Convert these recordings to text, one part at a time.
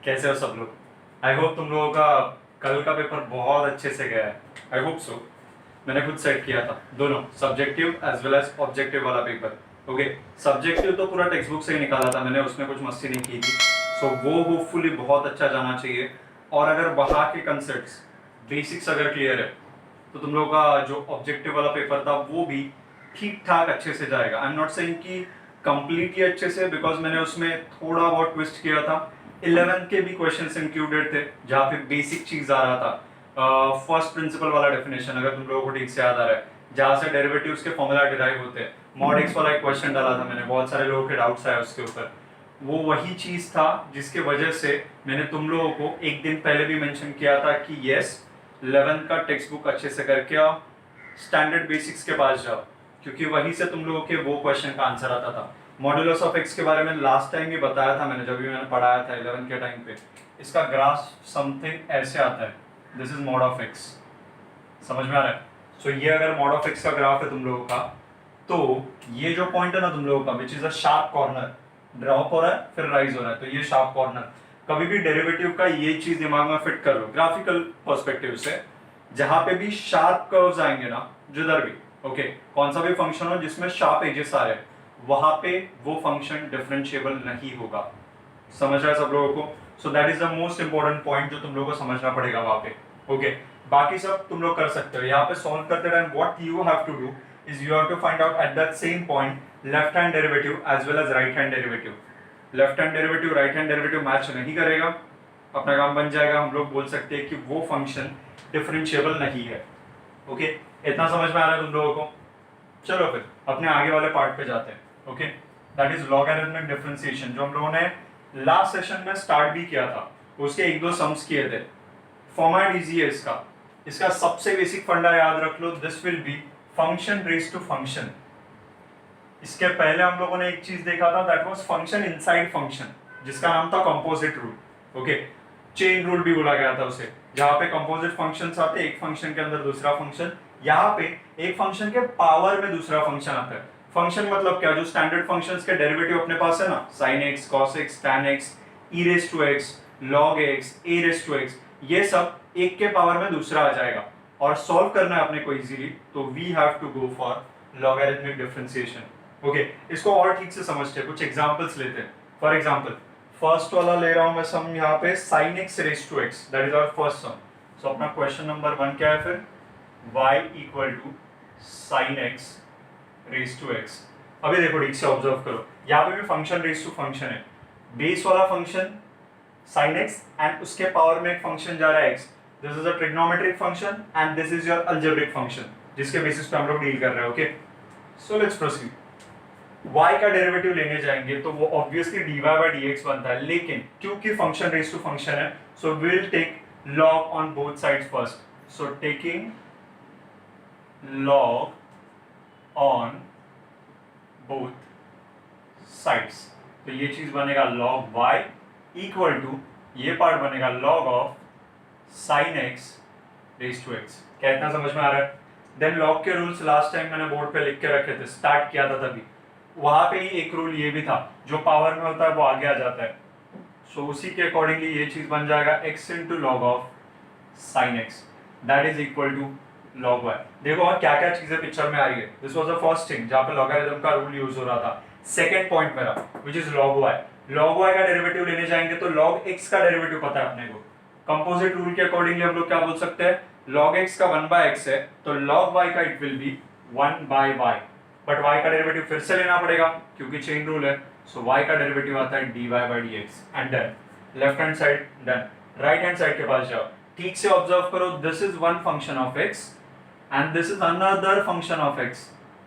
कैसे हो सब लोग। आई होप तुम लोगों का कल का पेपर बहुत अच्छे से गया है। I hope so. मैंने खुद सेट किया था दोनों, subjective as well as objective वाला पेपर। ओके, सब्जेक्टिव तो पूरा टेक्स्ट बुक से ही निकाला था मैंने, उसमें कुछ मस्ती नहीं की थी। सो वो होपफुली बहुत अच्छा जाना चाहिए। और अगर वहाँ के कंसेप्ट्स बेसिक्स अगर क्लियर है तो तुम लोगों का जो ऑब्जेक्टिव वाला पेपर था वो भी ठीक ठाक अच्छे से जाएगा। आई एम नॉट सेइंग कि कंप्लीटली अच्छे से, बिकॉज मैंने उसमें थोड़ा बहुत ट्विस्ट किया था। 11th के भी क्वेश्चंस इंक्लूडेड थे जहाँ पे बेसिक चीज आ रहा था। फर्स्ट प्रिंसिपल वाला डेफिनेशन अगर तुम लोगों को ठीक से याद आ रहा है, जहाँ से डेरिवेटिव्स के फॉर्मूला डिराइव होते हैं। मॉड एक्स वाला एक क्वेश्चन डाला था मैंने, बहुत सारे लोगों के डाउट्स आए उसके ऊपर। वो वही चीज था जिसके वजह से मैंने तुम लोगों को एक दिन पहले भी मेंशन किया था कि यस, 11th का टेक्स्ट बुक अच्छे से करके आओ, स्टैंडर्ड बेसिक्स के पास जाओ, क्योंकि वहीं से तुम लोगों के वो क्वेश्चन का आंसर आता था। मॉड्यूलस ऑफ एक्स के बारे में लास्ट टाइम भी बताया था मैंने, जब भी मैंने पढ़ाया था 11 के टाइम पे। इसका ग्राफ समथिंग ऐसे आता है, this is mod of x. समझ में आ रहा है? सो ये अगर मॉड ऑफ एक्स का ग्राफ है तुम लोगों का, तो ये जो पॉइंट है ना तुम लोगों का, which is a sharp corner, drop हो रहा है फिर राइज हो रहा है, तो ये शार्प कॉर्नर। कभी भी डेरिवेटिव का ये चीज दिमाग में फिट कर लो ग्राफिकल पर्सपेक्टिव से। जहां पे भी शार्प कर्व्स आएंगे ना, जिधर भी, ओके, कौन सा भी फंक्शन हो जिसमें शार्प एजेस आ रहे हैं, वहां पे वो फंक्शन डिफरेंशिएबल नहीं होगा। समझ रहा है सब लोगों को? सो that is the most important point जो तुम लोगों को समझना पड़ेगा वहां पे। ओके, बाकी सब तुम लोग कर सकते हो। यहाँ पे सॉल्व करते time what you have to do is you have to find out at that same point left hand derivative as well as right hand derivative. Left hand derivative right hand derivative match नहीं करेगा, अपना काम बन जाएगा। हम लोग बोल सकते हैं कि वो फंक्शन डिफरेंशिएबल नहीं है। ओके, इतना समझ में आ रहा है तुम लोगों को? चलो फिर अपने आगे वाले पार्ट पे जाते हैं। Okay, that is logarithmic differentiation, जो हम लोगों ने लास्ट सेशन में स्टार्ट भी किया था। उसके एक दो सम्स किए थे। फॉर्मेट इजी है इसका। इसका सबसे बेसिक फंडा याद रख लो, this will be function raise to function. इसके पहले हम लोगों ने एक चीज देखा था, that was function inside function, जिसका नाम था composite rule. Okay, chain rule भी बोला गया था उसे, जहां पे कंपोजिट फंक्शंस आते हैं, एक फंक्शन के अंदर दूसरा फंक्शन। यहाँ पे एक फंक्शन के पावर में दूसरा फंक्शन आता है। फंक्शन मतलब क्या? जो स्टैंडर्ड फंक्शंस के डेरिवेटिव अपने पास है ना, sin x, cos x, tan x, e raise to x, log x, a raise to x, ये सब एक के पावर में दूसरा आ जाएगा। और सॉल्व करना है अपने को इजीली, तो we have to go for logarithmic differentiation. Okay, इसको और ठीक से समझते हैं, कुछ एग्जांपल्स लेते हैं। फॉर एग्जांपल फर्स्ट वाला ले रहा हूं मैं सम यहाँ पे, sin x raise to x, that is our first sum. So अपना क्वेश्चन नंबर 1 क्या है फिर? y equal to sin x raise to x। अभी देखो ठीक से ऑब्जर्व करो, यहाँ पे भी फंक्शन रेज टू फंक्शन है। बेस वाला फंक्शन sin x एंड उसके पावर में एक फंक्शन जा रहा है x। This is a trigonometric function and this is your algebraic function, जिसके बेसिस पे हम लोग डील कर रहे हैं। Okay, so let's proceed. y का डेरिवेटिव लेने जाएंगे तो वो ऑब्वियसली dy by dx बनता है, लेकिन क्योंकि फंक्शन रेज टू फंक्शन है, so we will take log on both sides first. So taking log on both sides, तो ये चीज बनेगा log y इक्वल टू, ये पार्ट बनेगा log of sin x raise to x। क्या इतना समझ में आ रहा है? देन log के रूल्स लास्ट टाइम मैंने बोर्ड पे लिख के रखे थे, स्टार्ट किया था तभी। वहां पे ही एक रूल ये भी था, जो पावर में होता है वो आगे आ जाता है। सो उसी के अकॉर्डिंगली ये चीज बन जाएगा x into log of sine x, that is equal to log y। देखो और क्या क्या चीजें पिक्चर में आ रही है। This was the first thing जहां पे लॉगरिथम का रूल यूज हो रहा था। सेकंड पॉइंट मेरा which is log y। log y का डेरिवेटिव लेने जाएंगे तो log x का डेरिवेटिव पता है अपने को। कंपोजिट रूल के अकॉर्डिंगली हम लोग क्या बोल सकते हैं? log x का 1 by x है, तो log y का it will be 1 by y। But y का डेरिवेटिव फिर से लेना पड़ेगा क्योंकि चेन रूल है। सो y का डेरिवेटिव आता है dy by dx and then left hand side, then right hand side के पास जाओ। ठीक से ऑब्जर्व करो, this is one function of x and this is another function of x।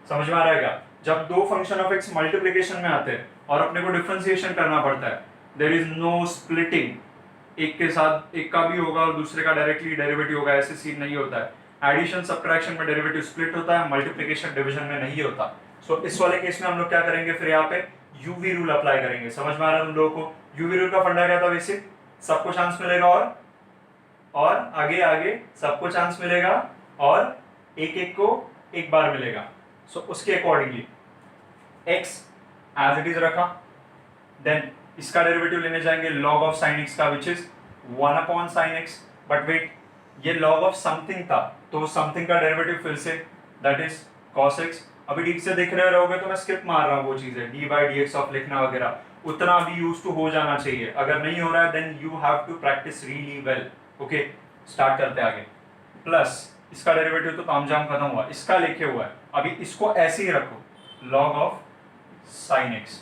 समझ में आ रहा है क्या? जब दो फंक्शन ऑफ x मल्टीप्लिकेशन में आते हैं और अपने को डिफरेंशिएशन करना पड़ता है, देयर इज नो स्प्लिटिंग। एक के साथ एक का भी होगा और दूसरे का डायरेक्टली डेरिवेटिव होगा, ऐसे सीन नहीं होता है। एडिशन सब्ट्रैक्शन में डेरिवेटिव स्प्लिट होता है, मल्टीप्लिकेशन डिवीजन में नहीं होता। सो इस वाले केस में हम लोग क्या करेंगे फिर? यहाँ पे यूवी रूल अप्लाई करेंगे। समझ में आ रहा है तुम लोगों को? यूवी रूल का फंडा क्या था? बेसिक, सबको चांस मिलेगा और आगे आगे सबको चांस मिलेगा और एक एक को एक बार मिलेगा। सो उसके accordingly x as it is रखा, देन इसका डेरिवेटिव लेने जाएंगे log ऑफ sin x का, which is 1 upon sin x, but wait, ये log ऑफ समथिंग था, तो समथिंग का डेरिवेटिव फिर say that is cos x। अभी ठीक से देख रहे रहोगे तो मैं स्किप मार रहा हूँ वो चीजें, d by D x of लिखना वगैरह, उतना अभी यूज टू हो जाना चाहिए। अगर नहीं हो रहा है then you have to practice really well. Okay, start करते आगे। प्लस इसका डेरिवेटिव तो तामझाम खत्म हुआ, इसका लिखे हुआ है, अभी इसको ऐसे ही रखो, log of sin x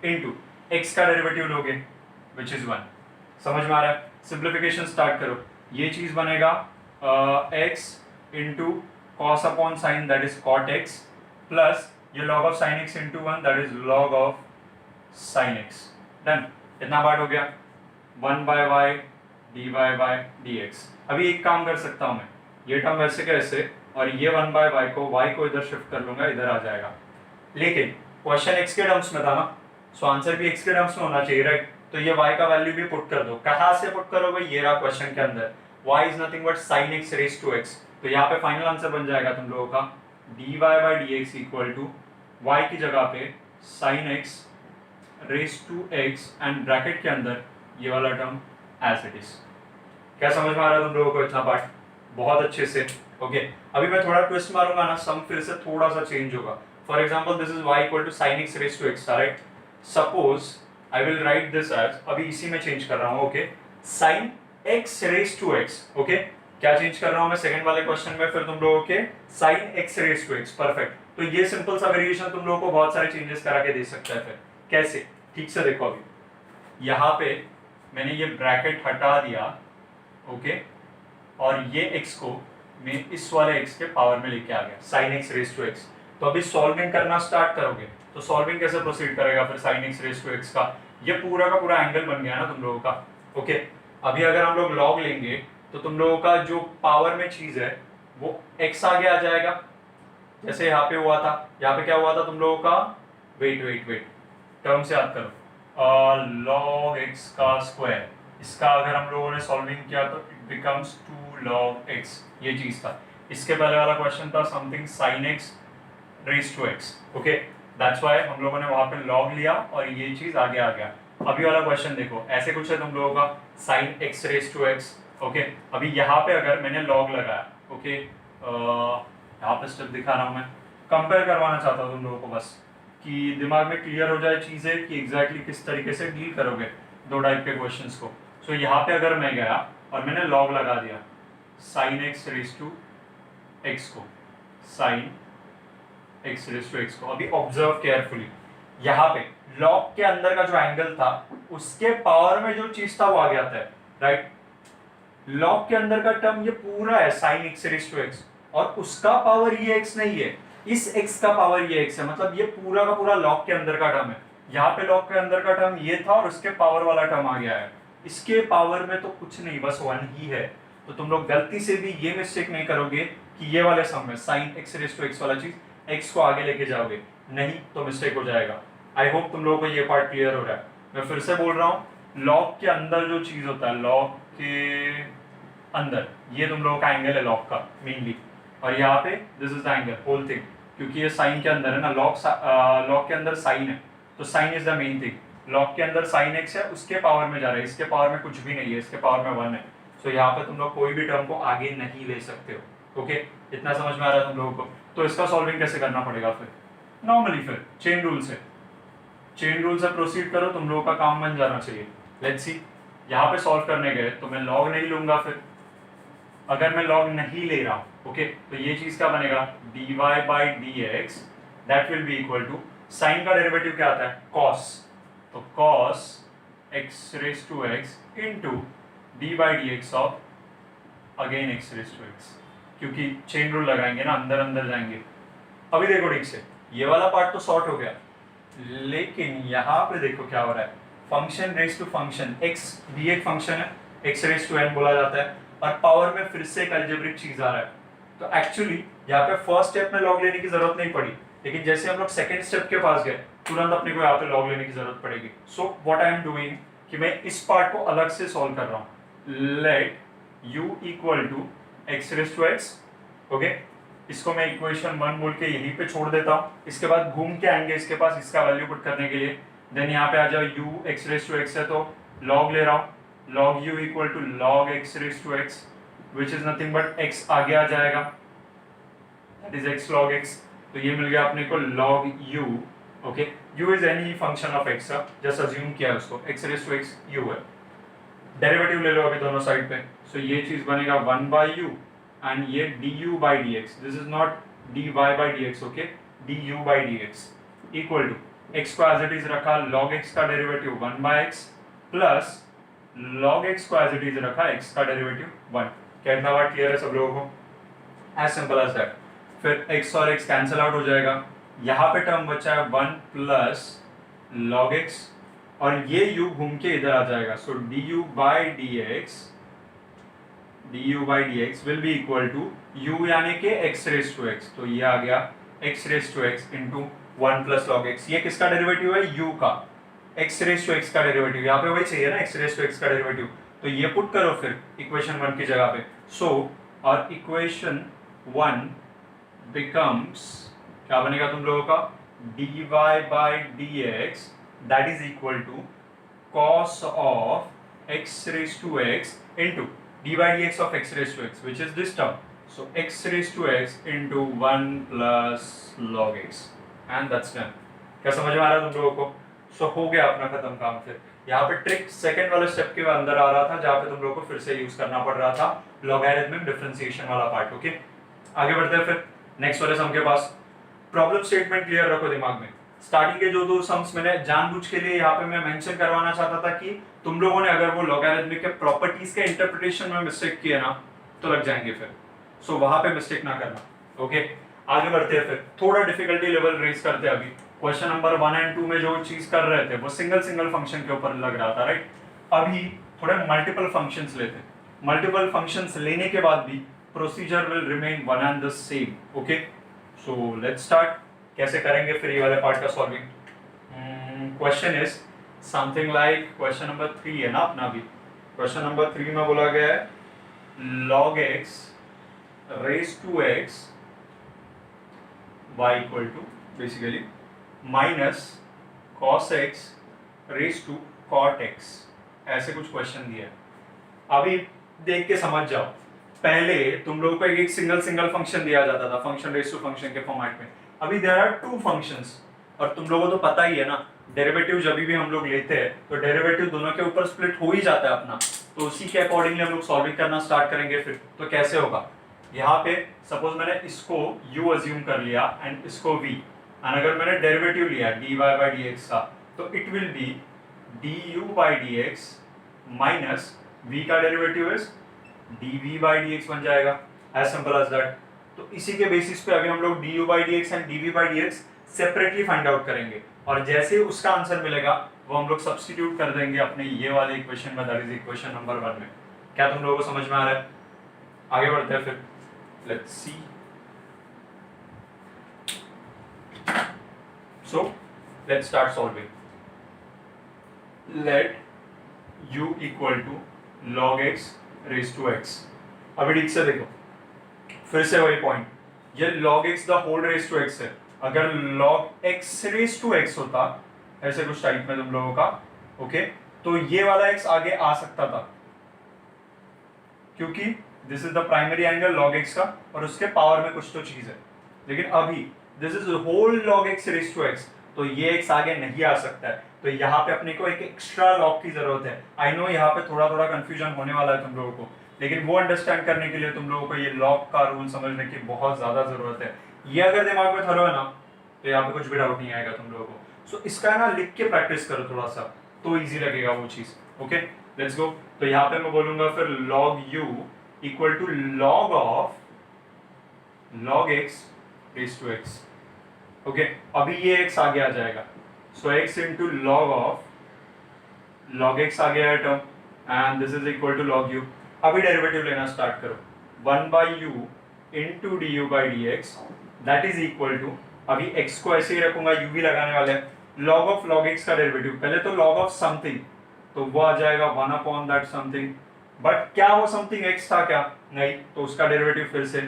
into x का डेरिवेटिव लोगे विच इज 1। समझ में आ रहा है? सिंप्लीफिकेशन स्टार्ट करो, ये चीज बनेगा x into cos upon sine that is cot x, plus ये log of sin x into 1 that is log of sin x। Done, इतना पार्ट हो गया, 1 by y d y by d x. अभी एक काम कर सकता हूं मैं, ये टर्म वैसे कैसे, और ये 1 बाय वाई को इधर शिफ्ट कर लूंगा, इधर आ जाएगा। लेकिन क्वेश्चन x के टर्म्स में था ना, सो आंसर भी x के टर्म्स में होना चाहिए, राइट? तो ये y का वैल्यू भी पुट कर दो। कहां से पुट करोगे? ये रहा क्वेश्चन के अंदर, y is nothing but sin x raise to x। तो यहाँ पे फाइनल आंसर बन जाएगा तुम लोगों का dy by D x equal to y की जगह पे sin x raise to x and bracket के अंदर ये वाला टर्म एज इट इज। क्या समझ में आ रहा है तुम लोगों को इतना पार्ट? बहुत अच्छे से। ओके, अभी मैं थोड़ा ट्विस्ट मारूंगा ना, सम फिर से थोड़ा सा चेंज होगा। For example this is y equal to sin x raise to x, right? Suppose I will write this as, अभी इसी में चेंज कर रहा हूं, okay, sin x raise to x। Okay, क्या चेंज कर रहा हूं मैं सेकंड वाले क्वेश्चन में फिर तुम लोगों के sin x raise to x। Perfect. तो ये सिंपल सा वेरिएशन तुम लोगों को बहुत सारे चेंजेस करा के दे सकता है। फिर कैसे? ठीक से देखो, अभी यहाँ पे मैंने ये ब्रैकेट हटा दिया, ओके, और ये x को मैं इस वाले x के पावर में लेके आ गया, sin x raise to x। तो अभी सॉल्विंग करना स्टार्ट करोगे तो सॉल्विंग कैसे प्रोसीड करेगा फिर sin x raise to x का? ये पूरा का पूरा एंगल बन गया ना तुम लोगों का। ओके, अभी अगर हम लोग लॉग लेंगे तो तुम लोगों का जो पावर में चीज है वो x आगे आ जाएगा, जैसे यहाँ पे हुआ था। यहाँ पे क्या हुआ था तुम लोगों का? वेट, टर्म से याद करो, log x का स्क्वायर, इसका अगर हम लोगों ने सॉल्विंग किया तो इट बिकम्स 2 log x, ये चीज था। इसके पहले वाला क्वेश्चन था something sin x raise to x। Okay, that's why हम लोगों ने वहां पे log लिया और ये चीज आगे आ गया। अभी वाला क्वेश्चन देखो, ऐसे कुछ है तुम लोगों का sin x raise to x। Okay, अभी यहाँ पे अगर मैंने log लगाया, ओके, यहाँ पे स्टेप दिखा रहा हूँ मैं, कंपेयर करवाना चाहता हूँ तुम लोगों को बस, कि दिमाग में क्लियर हो जाए चीजें कि एग्जैक्टली किस तरीके से डील करोगे दो टाइप के क्वेश्चंस को। सो यहाँ पे अगर मैं गया और मैंने log लगा दिया sin x raise to x को, sin x raise to x को, अभी ऑब्जर्व केयरफुली, यहाँ पे log के अंदर का जो एंगल था उसके पावर में जो चीज था वो आ गया था, राइट? log के अंदर का टर्म ये पूरा है sin x raise to x, और उसका पावर ये x नहीं है, इस x का पावर ये x है, मतलब ये पूरा का पूरा log के अंदर का टर्म है। यहाँ पे log के अंदर का टर्म ये था और उसके पावर वाला टर्म आ गया है। इसके पावर में तो कुछ नहीं, बस 1 ही है। तो तुम लोग गलती से भी ये मिस्टेक नहीं करोगे कि ये वाले सम में sin x raise to x वाला चीज x को आगे लेके जाओगे, नहीं तो मिस्टेक हो जाएगा। आई होप तुम लोगों को ये पार्ट क्लियर हो रहा है। मैं फिर से बोल रहा हूँ, log के अंदर जो चीज होता है, log के अंदर ये तुम लोगों का एंगल है log का मेनली, और यहाँ पे this is the angle whole thing, क्योंकि ये साइन के अंदर है ना, log के अंदर साइन है तो sine is the main thing. log के अंदर sin x है, उसके पावर में जा रहा है, इसके पावर में कुछ भी नहीं है, इसके पावर में 1 है। सो यहाँ पे तुम लोग कोई भी टर्म को आगे नहीं ले सकते हो। ओके, इतना समझ में आ रहा है तुम लोगों को? तो इसका सॉल्विंग कैसे करना पड़ेगा फिर? नॉर्मली फिर चेन रूल से प्रोसीड करो, तुम लोगों का काम बन जाना चाहिए। लेट्स सी, यहाँ पे सॉल्व करने गए तो मैं log नहीं लूंगा। फिर अगर मैं log नहीं ले रहा हूँ, ओके, तो ये चीज क्या बनेगा? dy by D x that will be equal to, sine का डेरिवेटिव क्या आता है? cos, तो cos x raise to x into d by D x of again x raise to x, क्योंकि चेन रूल लगाएंगे ना, अंदर अंदर जाएंगे। अभी देखो ठीक से, ये वाला पार्ट तो सॉर्ट हो गया, लेकिन यहाँ पे देखो क्या हो रहा है। Function raise to function, x भी एक फंक्शन है, x रेज टू n बोला जाता है, और पावर में फिर से एक अलजेब्रिक चीज आ रहा है। तो एक्चुअली यहाँ पे फर्स्ट स्टेप में log लेने की जरूरत नहीं पड़ी, लेकिन जैसे हम लोग सेकंड स्टेप के पास गए तुरंत अपने को यहाँ पे log लेने की जरूरत पड़ेगी। So what I am doing कि मैं इस पार्ट को अलग से सॉल्व कर रहा हूँ। Let u equal to x raise to x, okay, इसको मैं इक्वेशन 1 बोल के यहीं पे छोड़ देता हूँ। इसके बाद घूम के आएंगे इसके पास, इसका वैल्यू पुट करने के लिए देन यहाँ पे आ जाओ u x raise to x है तो log ले रहा हूँ, log u equal to log x raise to x which is nothing but x आगे आ जाएगा, that is x log x। तो ये मिल गया अपने को log u। Okay, u is any function of x, just assume किया है उसको, x raise to x u है। डेरिवेटिव ले लो अभी दोनों साइड पे, सो ये चीज बनेगा 1 by u एंड ये du by dx, this is not dy by dx, okay, du by dx equal to x को एज इट इज रखा log x का derivative 1 by x plus log x को as it is रखा x का derivative 1। क्या इतना बात clear है सब लोगों को? As simple as that. फिर x और x कैंसिल आउट हो जाएगा, यहाँ पे टर्म बचा है 1 प्लस log x और ये u घूम के इधर आ जाएगा, so du by dx will be equal to u यानी कि x रेस टू x, तो ये आ गया x raise to x into 1 plus log x। ये किसका डेरिवेटिव है? u का, x रेस टू x का डेरिवेटिव, यहाँ पे वही चाहिए ना x रेस टू x का डेरिवेटिव, तो ये पुट करो फिर इक्वेशन 1 की जगह पे। सो और इक्वेशन 1 बिकम्स क्या बनेगा तुम लोगों का? dy by dx that is equal to cos of x raised to x into d by dx of x raised to x, which is this term. So x raised to x into 1 plus log x and that's done. क्या समझ में आ रहा है तुम लोगों को? सो हो गया अपना खत्म काम। फिर यहाँ पे ट्रिक सेकंड वाले स्टेप के अंदर आ रहा था जहाँ पे तुम लोगों को फिर से यूज करना पड़ रहा था लॉगरिथमिक डिफरेंशिएशन वाला पार्ट। ओके, आगे बढ़ते हैं फिर नेक्स्ट वाले सम के पास। प्रॉब्लम स्टेटमेंट क्लियर रखो दिमाग में। स्टार्टिंग के जो दो सम्स मैंने जानबूझ के लिए यहाँ पे मैं मेंशन करवाना चाहता था कि तुम लोगों ने अगर वो लॉगरिथमिक के प्रॉपर्टीज के इंटरप्रिटेशन में मिस्टेक किए ना तो लग जाएंगे फिर, सो वहां पे मिस्टेक ना करना। ओके, आगे बढ़ते हैं फिर थोड़ा डिफिकल्टी लेवल रेज करते हैं। अभी क्वेश्चन नंबर 1 एंड 2 में जो चीज कर रहे थे वो सिंगल फंक्शन के ऊपर लग रहा था, राइट? अभी थोड़े मल्टीपल फंक्शंस लेते हैं। मल्टीपल फंक्शंस लेने के बाद भी procedure will remain one and the same. Okay, so let's start. कैसे करेंगे फिर ये वाले पार्ट का solving? Question is something like question number 3 है ना अपना। भी क्वेश्चन नंबर 3 में बोला गया है log x raised to x y equal to basically minus cos x raised to cot x, ऐसे कुछ क्वेश्चन दिया है। अभी देख के समझ जाओ, पहले तुम लोगों को एक सिंगल फंक्शन दिया जाता था फंक्शन रेस टू फंक्शन के फॉर्मेट में। अभी देयर आर 2 फंक्शंस और तुम लोगों को तो पता ही है ना डेरिवेटिव जब भी हम लोग लेते हैं तो डेरिवेटिव दोनों के ऊपर स्प्लिट हो ही जाता है अपना, तो उसी के अकॉर्डिंगली हम लोग सॉल्विंग करना स्टार्ट करेंगे। फिर तो कैसे होगा? यहाँ पे सपोज मैंने इसको u अज्यूम कर लिया एंड इसको v, एंड अगर मैंने डेरिवेटिव लिया dy by dx का तो it will be du by dx minus v का derivative is dv by dx बन जाएगा, एज सिंपल एज दैट। तो इसी के बेसिस पे अभी हम लोग du by dx and dv by dx separately find out करेंगे और जैसे उसका आंसर मिलेगा वो हम लोग सब्स्टिट्यूट कर देंगे अपने ये वाले इक्वेशन में, दैट इज इक्वेशन नंबर 1 में। क्या तुम लोगों को समझ में आ रहा है? आगे बढ़ते हैं फिर, let's see. So let's start solving. Let u equal to log x raise to x। अभी ठीक से देखो, फिर से वही पॉइंट, ये log x the whole raise to x है। अगर log x raise to x होता ऐसे कुछ टाइप में तुम लोगों का, ओके, तो ये वाला x आगे आ सकता था क्योंकि this is the primary angle log x का और उसके पावर में कुछ तो चीज है। लेकिन अभी this is whole log x raise to x, तो ये x आगे नहीं आ सकता है। तो यहाँ पे अपने को एक एक्स्ट्रा log की जरूरत है। आई नो यहाँ पे थोड़ा कंफ्यूजन होने वाला है तुम लोगों को, लेकिन वो अंडरस्टैंड करने के लिए तुम लोगों को ये लॉग का रूल समझने की बहुत ज्यादा जरूरत है। ये अगर दिमाग में धरो है ना तो यहाँ पे कुछ भी डाउट नहीं आएगा तुम लोगों को। सो इसका ना लिख के प्रैक्टिस करो थोड़ा सा, तो इजी लगेगा वो चीज। Okay, let's go. तो यहाँ पे मैं बोलूंगा फिर log u equal to log of log x raise to x। Okay, अभी ये x आगे आ जाएगा, so x into log of log x आ गया है term and this is equal to log u। अभी डेरिवेटिव लेना स्टार्ट करो, 1 by u into du by dx that is equal to, अभी x को ऐसे ही रखूंगा, u भी लगाने वाले हैं, log ऑफ log x का डेरिवेटिव, पहले तो log ऑफ समथिंग तो वो आ जाएगा 1 अपॉन दैट समथिंग, बट क्या वो समथिंग x था क्या? नहीं, तो उसका डेरिवेटिव फिर से,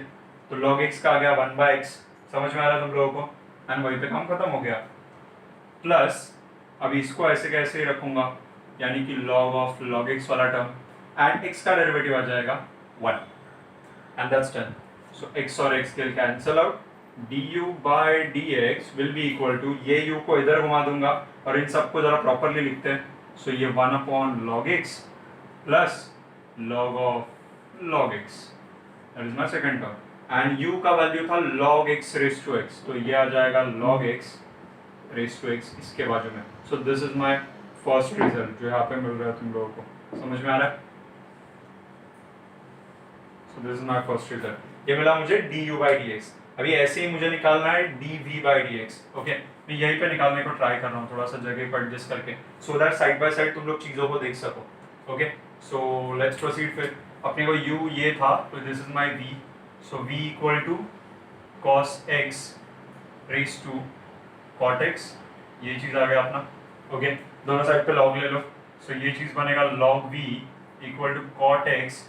तो log x का आ गया 1 by x। समझ में आ रहा है तुम लोगों को? एंड वहीं पे काम खत्म हो गया। प्लस अभी इसको ऐसे कैसे ही रखूंगा, यानी कि log ऑफ log x वाला टर्म, एंड x का डेरिवेटिव आ जाएगा 1, and that's done. So x और x will cancel out, du by dx will be equal to, ये u को इधर घुमा दूंगा और इन सबको जरा प्रॉपरली लिखते हैं. सो ये 1 upon log x plus log of log x, that is my second term, and u का वैल्यू था log x raise to x, तो ये आ जाएगा log x raise to x इसके बाजू में. So this is my first result जो यहाँ पे मिल रहा है तुम लोगों को, समझ में आ रहा है? सो this is my first result, ये मिला मुझे du by dx. अभी ऐसे ही मुझे निकालना है dv by dx. ओके, मैं यहीं पे निकालने को ट्राई कर रहा हूँ थोड़ा सा जगह पर एडजस्ट करके, so that side by side तुम लोग चीज़ों को देख सको. Okay, so let's proceed. फिर अपने को u ये था, तो this is my v. So v equal to cos x raise to cot x, ये चीज़ आ गया अपना. ओके, दोनों साइड पे log ले लो. सो ये चीज़ बनेगा log v equal to cot x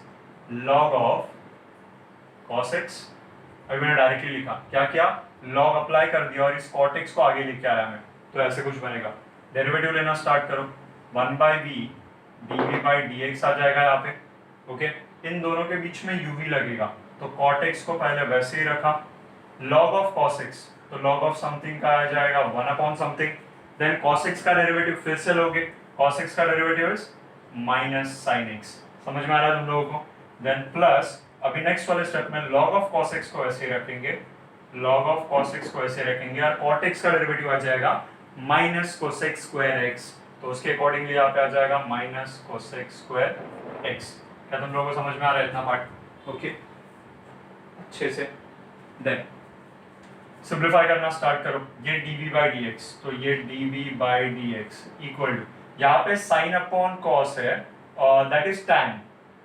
log of cos x. अभी मैंने डायरेक्टली लिखा, क्या किया, log अप्लाई कर दिया और इस cot x को आगे लेके आया मैं, तो ऐसे कुछ बनेगा. डेरिवेटिव लेना स्टार्ट करो, 1 by v dv by dx आ जाएगा यहाँ पे. ओके, इन दोनों के बीच में uv लगेगा, तो cot x को पहले वैसे ही रखा. log ऑफ cos x, तो log ऑफ समथिंग का आ जाएगा 1 upon something. Then cos x का डेरिवेटिव फिर से लोगे, cos x का derivative is minus sin x. समझ में आ रहा है तुम लोगों को? देन प्लस, अभी नेक्स्ट वाले स्टेप में log ऑफ cos x को ऐसे रखेंगे, log ऑफ cos x को ऐसे रखेंगे, और cot x का डेरिवेटिव आ जाएगा माइनस cosec स्क्वायर x, तो उसके अकॉर्डिंगली यहाँ पे आ जाएगा माइनस cosec स्क्वायर x. क्या तुम लोगों को समझ में आ रहा है इतना पार्ट? ओके, अच्छे से. देन सिंप्लीफाई करना स्टार्ट करो, ये dv by dx, तो ये dv by dx equal to, यहाँ पे sin अपॉन cos है, दैट इज tan,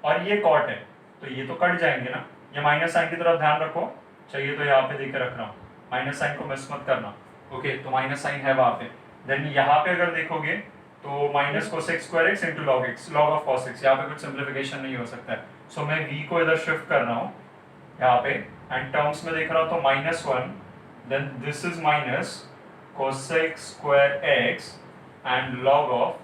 और ये cot है, तो ये तो कट जाएंगे ना. ये माइनस साइन की तरफ ध्यान रखो, चाहिए तो यहाँ पे देख के रख रहा हूँ, माइनस साइन को मिस मत करना. ओके, तो माइनस साइन है वहाँ पे. देन यहाँ पे अगर देखोगे तो minus cosec square x into log x, log of cos x, यहाँ पे कुछ सिंप्लीफिकेशन नहीं हो सकता है. सो मैं v को इधर शिफ्ट कर रहा हूँ यहाँ पे, एंड टर्म्स में देख रहा हूँ तो -1, then this is minus cosec square x and log of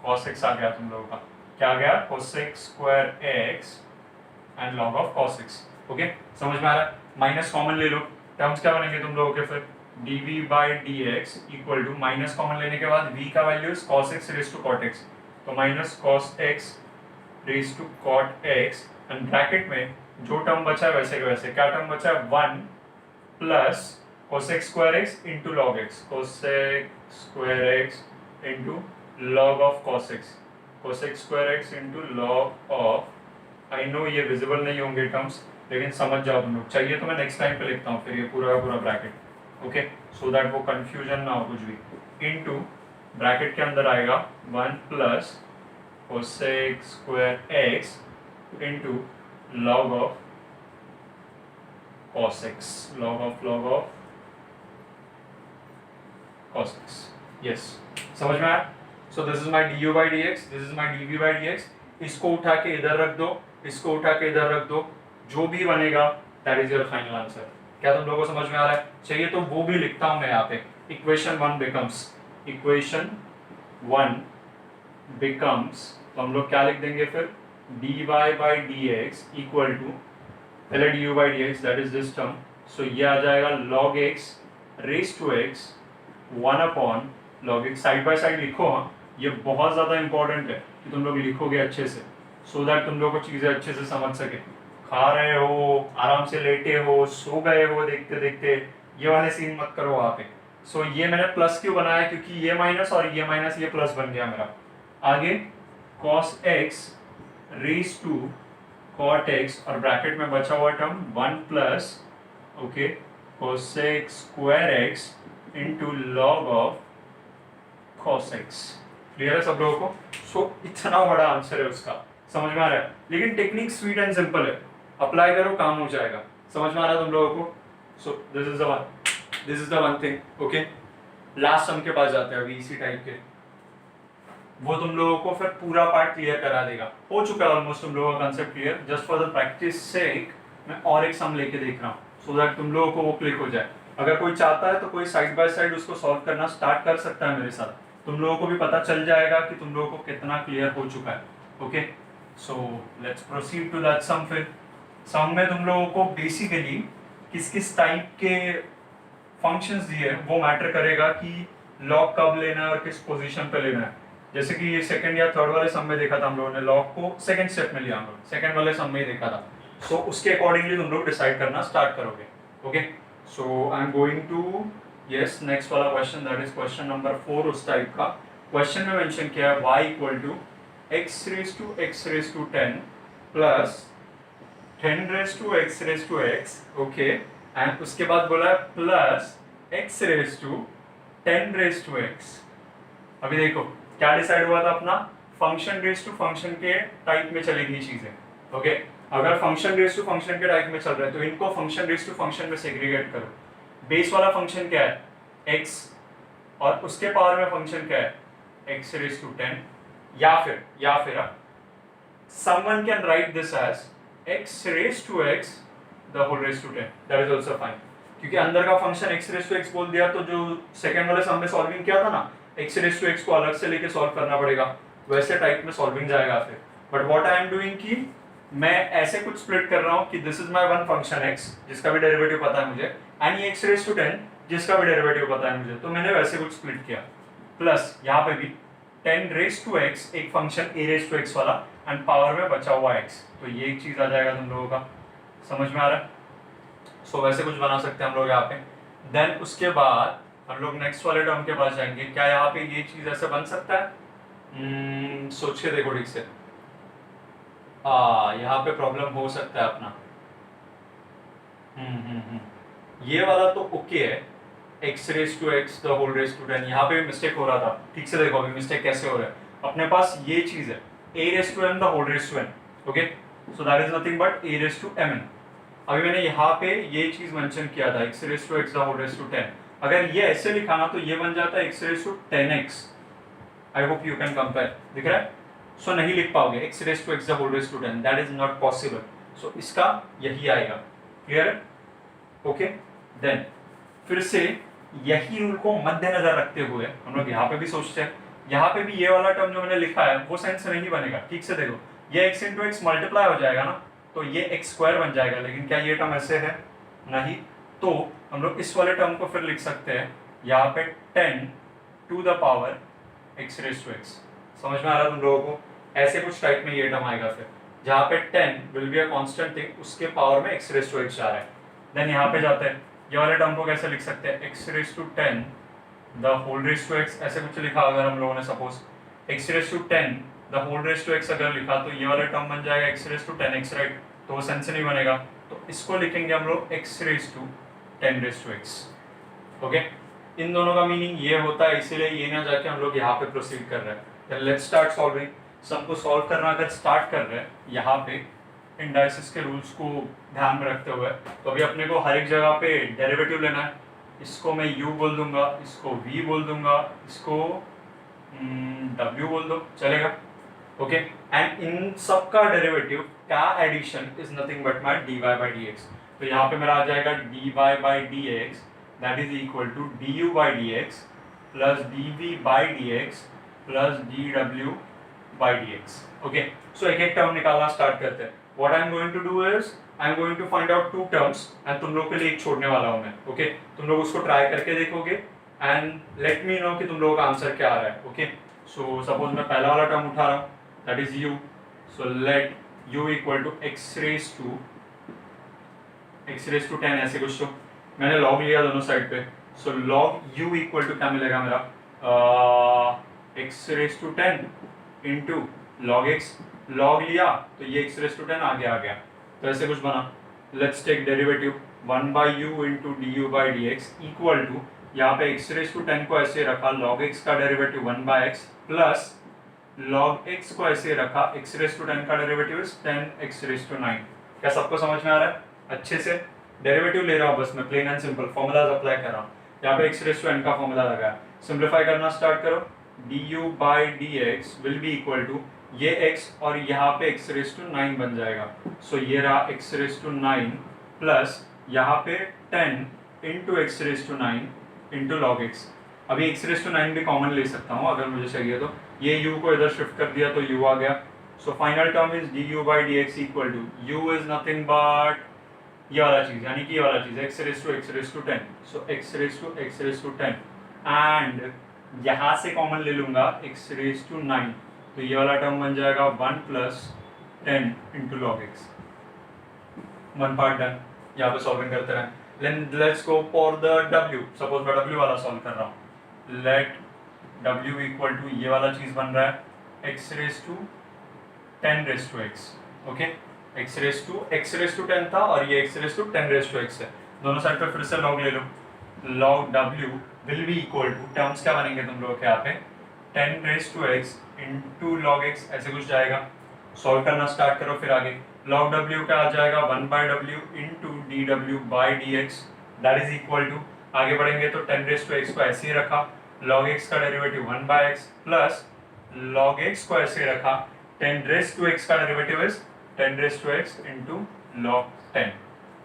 cos x आ गया तुम लोगों का. क्या आ गया? cosec square x and log of cos x. Okay, समझ में आ रहा है? माइनस कॉमन ले लो, टर्म्स क्या बनेंगे तुम लोगों के फिर, dv by dx equal to, minus common लेने के बाद v का value is cos x raise to cot x, तो minus cos x raise to cot x, and bracket में जो टर्म बचा है वैसे के वैसे, क्या टर्म बचा है, 1 plus cosec square x into log x, cosec square x into log of cos x, cosec square x into log of, I know ये विजिबल नहीं होंगे टर्म्स, लेकिन समझ जाओ तुम लोग. चाहिए तो मैं नेक्स्ट टाइम पे लिखता हूँ फिर ये पूरा का पूरा ब्रैकेट. ओके, सो दैट वो कंफ्यूजन ना हो कुछ भी. इनटू ब्रैकेट के अंदर आएगा 1 plus cosec square x into log of cos x, log of cos x. Yes, समझ में आया? सो this is my du by dx, this is my dv by dx. इसको उठा के इधर रख दो, इसको उठा के इधर रख दो, जो भी बनेगा that is your final answer. क्या तुम लोगों को समझ में आ रहा है? चाहिए तो वो भी लिखता हूं मैं यहाँ पे. इक्वेशन 1 बिकम्स, तो हम लोग क्या लिख देंगे फिर, dy by dx equal to, पहले du by dx that is this term, so ये आ जाएगा log x raise to x 1 upon log x. Side by side लिखो, हाँ, ये बहुत ज़्यादा इंपॉर्टेंट है कि तुम लोग लिखोगे अच्छे से, सो दैट तुम लोग को चीज़ें अच्छे से समझ सके. खा रहे हो, आराम से लेटे हो, सो गए हो देखते देखते, ये वाले सीन मत करो वहाँ पे. सो ये मैंने प्लस क्यों बनाया, क्योंकि ये माइनस और ये माइनस, ये प्लस बन गया मेरा. आगे cos x raise to cot x, और ब्रैकेट में बचा हुआ term 1 plus, okay, cosec square x into log of cos x. Clear है सब लोगों को? सो इतना बड़ा आंसर है उसका, समझ में आ रहा है? लेकिन टेक्निक स्वीट एंड सिंपल है, अप्लाई करो काम हो जाएगा. समझ में आ रहा है तुम लोगों को? So this is the one thing. Okay, last sum के पास जाते हैं अभी इसी टाइप के, वो तुम लोगों को फिर पूरा पार्ट क्लियर करा देगा. हो चुका है ऑलमोस्ट तुम लोगों का concept clear. Just for the practice sake मैं और एक सम लेके देख रहा हूँ, सो दैट तुम लोगों को वो क्लिक हो जाए. अगर कोई चाहता है तो कोई साइड बाय साइड उसको सॉल्व करना स्टार्ट कर सकता है मेरे साथ. तुम लोगों को भी पता चल जाएगा कि तुम लोगों को कितना क्लियर हो चुका है। Okay, so let's proceed to that sum. फिर सम में तुम लोगों को बेसिकली किस किस टाइप के फंक्शंस दिए वो मैटर करेगा कि लॉग कब लेना है और किस पोजीशन पे लेना है। जैसे कि ये सेकंड या थर्ड वाले सम में देखा था हम लोगों ने, लॉग को सेकंड स्टेप में लिया हम लोग, सेकंड वाले सम में ही देखा था। सो उसके अकॉर्डिंगली तुम लोग डिसाइड करना स्टार्ट करोगे। Okay, so I am going to yes next वाला question, that is question number 4 उस टाइप का। क्वेश्चन में मेंशन किया है y equal to x raise to 10 plus 10 raise to x, okay, and उसके बाद बोला है plus x raise to 10 raise to x। अभी देखो क्या डिसाइड हुआ था अपना, फंक्शन रेज टू फंक्शन के टाइप में चलेगी चीजें। ओके, अगर फंक्शन रेज टू फंक्शन के टाइप में चल रहा है तो इनको फंक्शन रेज टू फंक्शन में सेग्रीगेट करो। बेस वाला फंक्शन क्या है x, और उसके पावर में फंक्शन क्या है x रेज टू 10, या फिर someone can write this as x raised to x the whole raised to 10, that is also fine। क्योंकि अंदर का function x raised to x बोल दिया तो जो सेकंड वाले सम में सॉल्विंग किया था ना, x raised to x को अलग से लेके सॉल्व करना पड़ेगा, वैसे टाइप में सॉल्विंग जाएगा फिर। But what I am doing कि मैं ऐसे कुछ स्प्लिट कर रहा हूँ कि this is my one function x जिसका भी डेरिवेटिव पता है मुझे, एंड ये x raised to 10 जिसका भी डेरिवेटिव पता है मुझे, तो मैंने वैसे कुछ स्प्लिट किया। प्लस यहाँ पे भी 10 रेज टू x एक function a raise to x वाला, एंड पावर में बचा हुआ x, तो ये एक चीज आ जाएगा तुम लोगों का, समझ में आ रहा है। सो वैसे कुछ बना सकते हैं हम लोग यहाँ पे। देन उसके बाद हम लोग नेक्स्ट वाले टर्म के पास जाएंगे। क्या यहाँ पे ये चीज ऐसे बन सकता है? सोच के देखो ठीक से। यहाँ पे प्रॉब्लम हो सकता है अपना। ये वाला तो ओके है, x raise to x the whole raise to 10, यहाँ पे भी मिस्टेक हो रहा था। ठीक से देखो अभी मिस्टेक कैसे हो रहा है। अपने पास ये चीज है a raise to m the whole raise to n, okay, so that is nothing but a raise to mn। अभी मैंने यहाँ पे ये चीज मेंशन किया था x raise to x the whole raise to 10, अगर ये ऐसे लिखा ना तो ये बन जाता है x raise to 10x। I hope you can compare, दिख रहा है। सो नहीं लिख पाओगे x raise to x the whole raise to 10, that is not possible. So इसका यही आएगा, क्लियर है? ओके, देन फिर से यही रूल को मद्देनजर रखते हुए हम लोग यहाँ पे भी सोचते हैं, यहाँ पे भी ये वाला टर्म जो मैंने लिखा है वो सेंस से नहीं बनेगा। ठीक से देखो, ये x इंटू एक्स मल्टीप्लाई हो जाएगा ना, तो ये x स्क्वायर बन जाएगा, लेकिन क्या ये टर्म ऐसे है? नहीं। तो हम लोग इस वाले टर्म को फिर लिख सकते हैं यहाँ पे 10 to the power x raise to x। समझ में आ रहा तुम लोगों को? ऐसे कुछ टाइप में ये टर्म आएगा फिर, जहाँ पे 10 will be a constant thing, उसके पावर में x रेज टू x जा रहा है। देन यहाँ पे जाते हैं, ये वाले टर्म को कैसे लिख सकते हैं? x raise to 10 the whole raise to x, ऐसे कुछ लिखा अगर हम लोगों ने, suppose x raise to 10 the whole raise to x अगर लिखा तो ये वाला टर्म बन जाएगा x raise to 10x, right? तो वो सेंस नहीं बनेगा, तो इसको लिखेंगे हम लोग x raise to 10 raise to x। Okay, इन दोनों का मीनिंग ये होता है, इसीलिए ये ना जाके हम लोग यहाँ पे प्रोसीड कर रहे हैं। Then let's start solving. सबको सॉल्व करना अगर स्टार्ट कर रहे हैं यहाँ पे इंडाइसिस के रूल्स को ध्यान में रखते हुए, तो अभी अपने को हर एक जगह पे डेरिवेटिव लेना है। इसको मैं u बोल दूंगा, इसको v बोल दूंगा, इसको w बोल दो, चलेगा? ओके, एंड इन सब का डेरिवेटिव का addition is nothing but my dy by dx। तो यहाँ पे मेरा आ जाएगा dy by dx that is equal to du by dx plus dv by dx plus dw by dx। Okay, so एक एक टर्म निकालना स्टार्ट करते हैं। What I am going to do is I am going to find out two terms and तुम लोग के लिए एक छोड़ने वाला हूँ मैं। ओके, तुम लोग उसको ट्राई करके देखोगे एंड लेट मी नो कि तुम लोगों का आंसर क्या आ रहा है। ओके, सो सपोज मैं पहला वाला टर्म उठा रहा हूँ, that is u। So let u equal to x raise to 10, ऐसे कुछ। तो मैंने log लिया दोनों साइड पे, so log u equal to क्या मिलेगा मेरा? x raise to 10 into log x, log लिया तो ये x रेज टू 10 आगे आ गया, तो ऐसे कुछ बना। Let's take derivative 1 by u into du by dx equal to, यहाँ पे x रेज टू 10 को ऐसे रखा, log x का derivative 1 by x plus log x को ऐसे रखा, x रेज टू 10 का derivative is 10x raise to 9। क्या सबको समझ में आ रहा है अच्छे से? डेरिवेटिव ले रहा हूँ बस मैं, plain and simple formulas apply कर रहा हूँ। यहाँ पे x रेज टू n का फॉर्मूला लगा है, सिंप्लीफाई करना स्टार्ट करो। du by dx will be equal to ये x और यहाँ पे x रेज टू 9 बन जाएगा। सो ये रहा x रेज टू 9 प्लस यहाँ पे 10 into x raise to 9 into log x। अभी एक्स रेस टू 9 भी कॉमन ले सकता हूँ अगर मुझे चाहिए तो। ये u को इधर शिफ्ट कर दिया तो u आ गया। So final term is du by D x equal to u is nothing but ये वाला चीज, यानी कि ये वाला चीज x raise to 10। So x raise to 10 and यहाँ से कॉमन ले लूंगा x रेस टू 9, तो ये वाला टर्म बन जाएगा 1 plus 10 into log x. One part done. यहाँ पे सॉल्विंग करते रहें। Then let's go for the w। Suppose मैं w वाला सॉल्व कर रहा हूँ। लेट w इक्वल टू ये वाला चीज बन रहा है x raise to 10 raise to x। Okay, x raise to 10 था और ये x raise to 10 raise to x है। दोनों साइड पे फिर से लॉग ले लो। Log w will be equal to, terms क्या बनेंगे तुम लोगों के यहाँ पे, 10 raise to x into log x, ऐसे कुछ जाएगा। सॉल्व करना स्टार्ट करो फिर आगे। log w का आ जाएगा 1 by W into D W by D x, that is equal to, आगे बढ़ेंगे तो 10 रेस टू एक्स को ऐसे ही रखा, log x का derivative 1 by x plus log x को ऐसे ही रखा, 10 रेस टू x का derivative is 10 raise to x into log 10।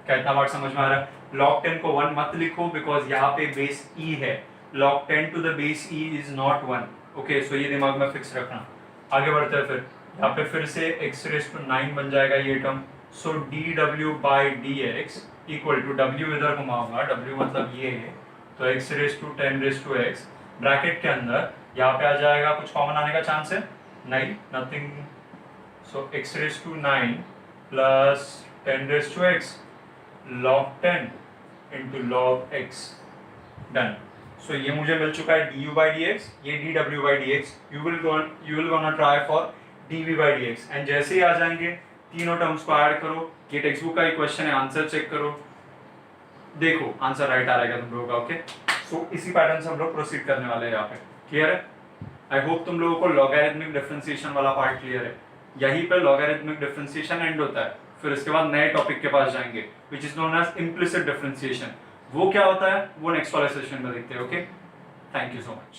क्या इतना बात समझ में आ रहा है? log 10 को 1 मत लिखो बिकॉज यहाँ पे बेस e है। log 10 to the base e is not 1। Okay, so ये दिमाग में फिक्स रखना। आगे बढ़ते हैं फिर यहाँ पे फिर से x रेस टू 9 बन जाएगा ये term. So d W by D x equal to, w इधर घुमाऊंगा, w मतलब ये है, तो x raise to 10 raise to x bracket के अंदर यहाँ पे आ जाएगा, कुछ कॉमन आने का चांस है? नहीं, nothing. So x raise to 9 plus 10 raise to x log 10 into log x, done. So ये मुझे मिल चुका है du बाई डी एक्स, ये dw by D X. You will gonna try for dv by D X, and जैसे ही आ जाएंगे तीनों टर्म्स को ऐड करो। ये टेक्स्ट बुक का ही क्वेश्चन है, आंसर चेक करो, देखो आंसर राइट आ रहेगा तुम लोगों का। ओके, सो इसी पैटर्न से हम लोग प्रोसीड करने वाले हैं यहाँ पे। क्लियर है? आई होप तुम लोगों को लॉगरिथमिक डिफरेंशिएशन वाला पार्ट क्लियर है। यहीं पे लॉगरिथमिक डिफरेंशिएशन एंड होता है, फिर इसके बाद नए टॉपिक के पास जाएंगे which is known as implicit differentiation. वो क्या होता है वो नेक्स्ट वाले सेशन में देखते हैं। Okay, thank you so much.